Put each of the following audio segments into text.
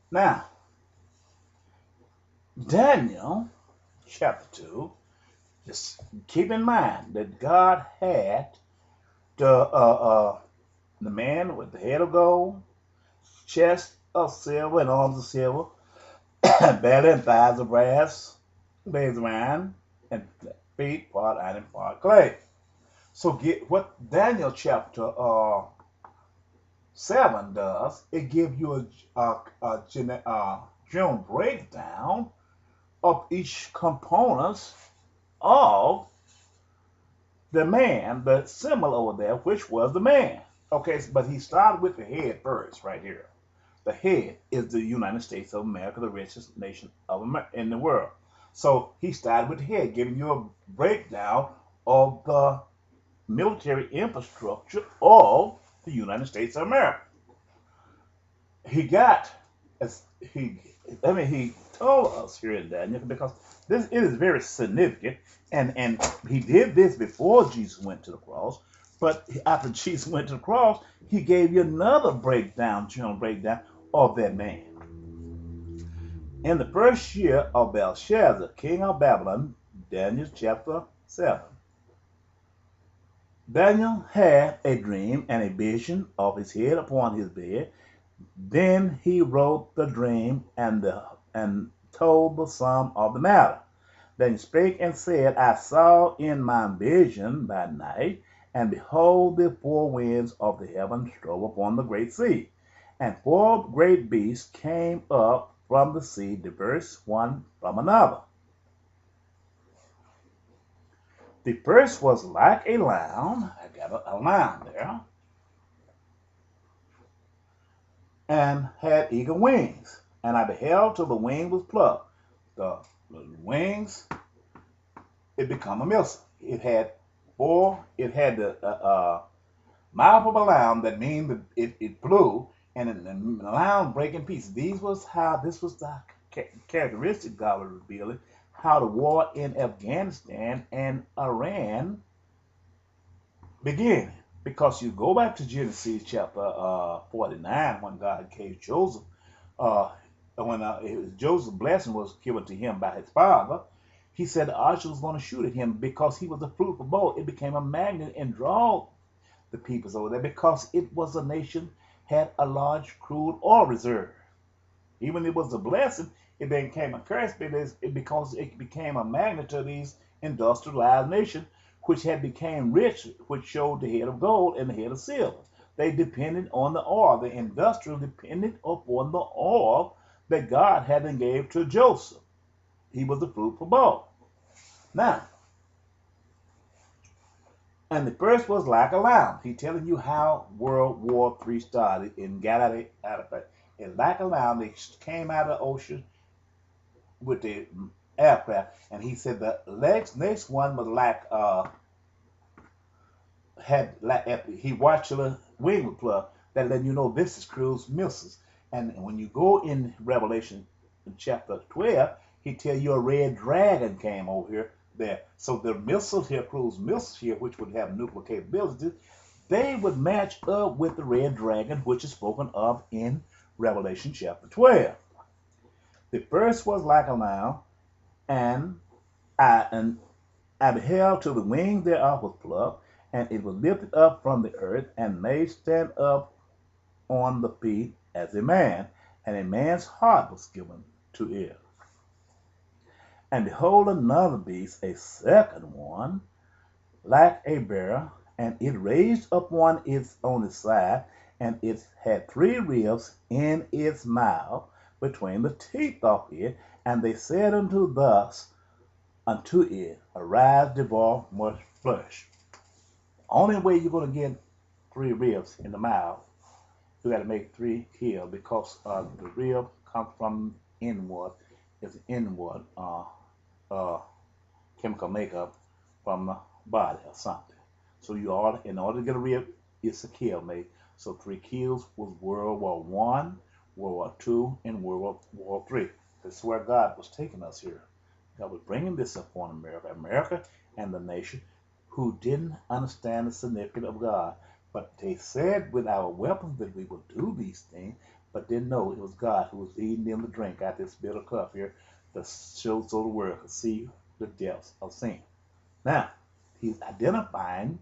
Now, Daniel chapter 2, just keep in mind that God had the man with the head of gold, chest of silver and arms of silver, belly and thighs of brass, legs of iron, and feet part iron and part clay. So get what Daniel chapter 7 does. It gives you a general breakdown of each components of the man, the symbol over there, which was the man. Okay, but he started with the head first, right here. The head is the United States of America, the richest nation in the world. So he started with the head, giving you a breakdown of the military infrastructure of the United States of America. He got, as he told us here in Daniel, because this it is very significant, and he did this before Jesus went to the cross, but after Jesus went to the cross, he gave you another breakdown, general breakdown of that man. In the first year of Belshazzar, king of Babylon, Daniel chapter 7. Daniel had a dream and a vision of his head upon his bed. Then he wrote the dream and told the sum of the matter. Then he spake and said, I saw in my vision by night, and behold, the four winds of the heaven strove upon the great sea, and four great beasts came up from the sea, diverse one from another. The first was like a lion. I got a lion there, and had eagle wings. And I beheld till the wing was plucked. The wings, it become a missile. It had the mouth of a lion, that means that it flew, and the lion break in pieces. This was the characteristic God was revealing, how the war in Afghanistan and Iran began. Because you go back to Genesis chapter 49, when God gave Joseph, when Joseph's blessing was given to him by his father, he said the archer was going to shoot at him because he was a fruitful bow. It became a magnet and draw the peoples over there because it was a nation had a large crude oil reserve. Even if it was a blessing, it became a curse because it became a magnet to these industrialized nations, which had became rich, which showed the head of gold and the head of silver. They depended on the oil. The industrial depended upon the oil that God had and gave to Joseph. He was the fruitful bow. Now, and the first was like a lion. He's telling you how World War III started and got out of it. And like a lion, they came out of the ocean with the aircraft. And he said the next one was like he watched the wing plug that let you know this is cruise missiles. And when you go in Revelation in chapter 12, he tell you a red dragon came over here there. So the missiles here, cruise missiles here, which would have nuclear capabilities, they would match up with the red dragon, which is spoken of in Revelation chapter 12. The first was like a lion, and I beheld till the wing thereof was plucked, and it was lifted up from the earth, and made stand up on the feet as a man, and a man's heart was given to it. And behold, another beast, a second one, like a bear, and it raised upon its on its side, and it had three ribs in its mouth between the teeth of it, and they said unto it, arise, devour much flesh. Only way you're going to get three ribs in the mouth, you got to make three kill because the rib comes from inward. It's inward uh, chemical makeup from the body or something. So in order to get a rib, it's a kill made. So three kills was World War One, World War Two, and World War Three. This is where God was taking us here. God was bringing this upon America and the nation who didn't understand the significance of God. But they said with our weapons that we will do these things, but didn't know it was God who was leading them to drink out this bitter cup here, to show so the world could see the depths of sin. Now, he's identifying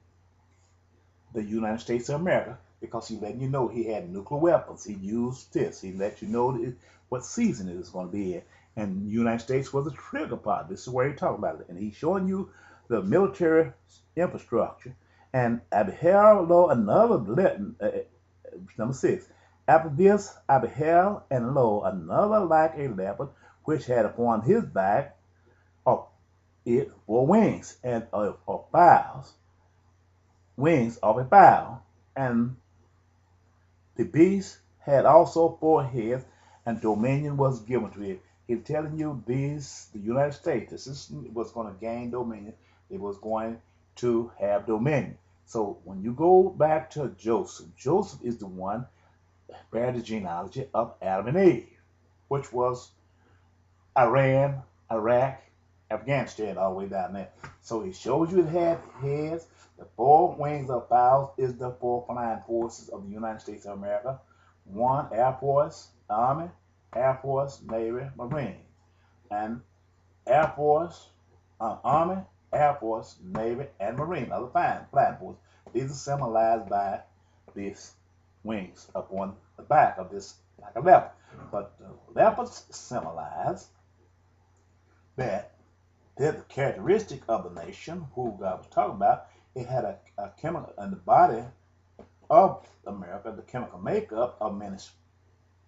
the United States of America because he's letting you know he had nuclear weapons. He used this. He let you know what season it was going to be in. And the United States was a trigger part. This is where he talking about it. And he's showing you the military infrastructure. And I beheld, lo, another, number 6. After this, I beheld, and lo, another like a leopard, which had upon his back of it were wings, and of fowls, wings of a fowl. And the beast had also 4 heads, and dominion was given to it. He's telling you these, the United States, this was going to gain dominion. It was going to have dominion. So when you go back to Joseph, Joseph is the one bear the genealogy of Adam and Eve, which was Iran, Iraq, Afghanistan, all the way down there. So he shows you it had heads. The 4 wings of fowls is the 4 flying forces of the United States of America. 1, Air Force, Army, Air Force, Navy, Marine. And Air Force, Army, Air Force, Navy, and Marine, other flying forces. These are symbolized by these wings up on the back of this, like a leopard. But the leopards symbolize that they're the characteristic of the nation who God was talking about. It had a chemical in the body of America, the chemical makeup of many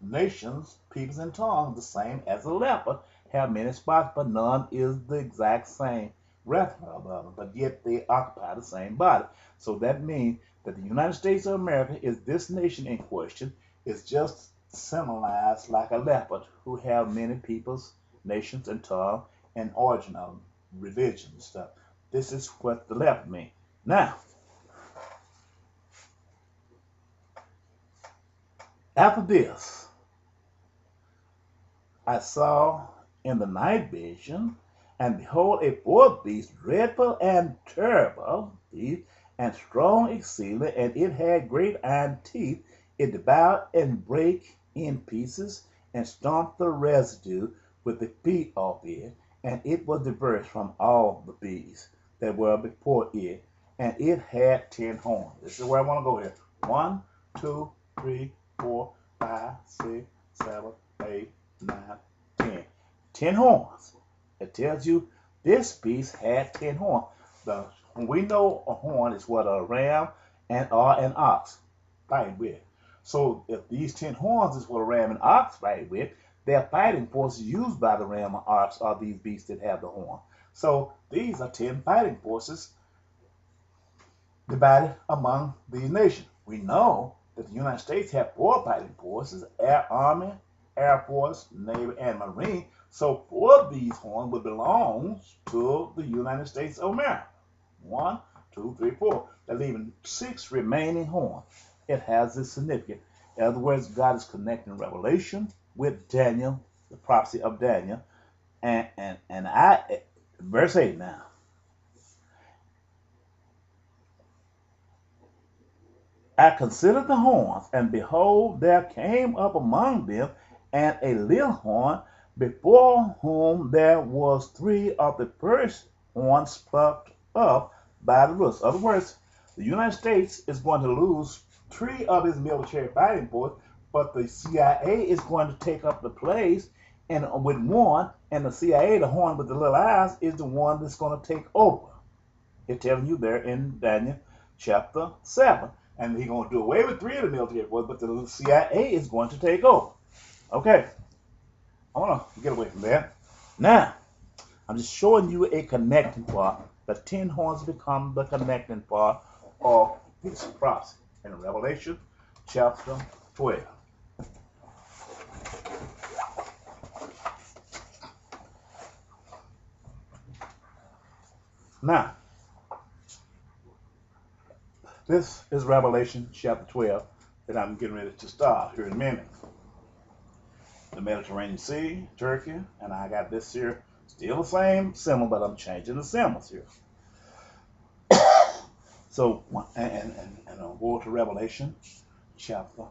nations, peoples, and tongues, the same as a leopard, have many spots, but none is the exact same replica of them, but yet they occupy the same body. So that means that the United States of America is this nation in question, is just symbolized like a leopard who have many peoples, nations, and tongues, and origin of religion and stuff. This is what the leopard means. Now, after this, I saw in the night vision, and behold, a 4th beast, dreadful and terrible, and strong exceedingly, and it had great iron teeth. It devoured and brake in pieces, and stomped the residue with the feet of it, and it was diverse from all the beasts that were before it, and it had 10 horns. This is where I want to go here. 1, 2, 3, 4, 5, 6, 7, 8, 9, 10. 10 horns. It tells you this beast had 10 horns. We know a horn is what a ram and an ox fight with. So if these 10 horns is what a ram and ox fight with, they're fighting forces used by the ram or ox are these beasts that have the horn. So these are 10 fighting forces divided among these nations. We know that the United States have 4 fighting forces: Army, Air Force, Navy, and Marine. So 4 of these horns would belong to the United States of America. 1, 2, 3, 4. They're leaving 6 remaining horns. It has this significance. In other words, God is connecting Revelation with Daniel, the prophecy of Daniel, and verse 8 now. I considered the horns, and behold, there came up among them and a little horn, before whom there was 3 of the first horns plucked up by the roots. In other words, the United States is going to lose 3 of its military fighting force, but the CIA is going to take up the place, and with 1, and the CIA, the horn with the little eyes, is the one that's going to take over. It's telling you there in Daniel chapter 7. And he's going to do away with 3 of the military forces, but the CIA is going to take over. Okay, I want to get away from that. Now, I'm just showing you a connecting part. The 10 horns become the connecting part of this prophecy in Revelation chapter 12. Now, this is Revelation chapter 12 that I'm getting ready to start here in a minute. The Mediterranean Sea, Turkey, and I got this here, still the same symbol, but I'm changing the symbols here. So, and I'll go to Revelation chapter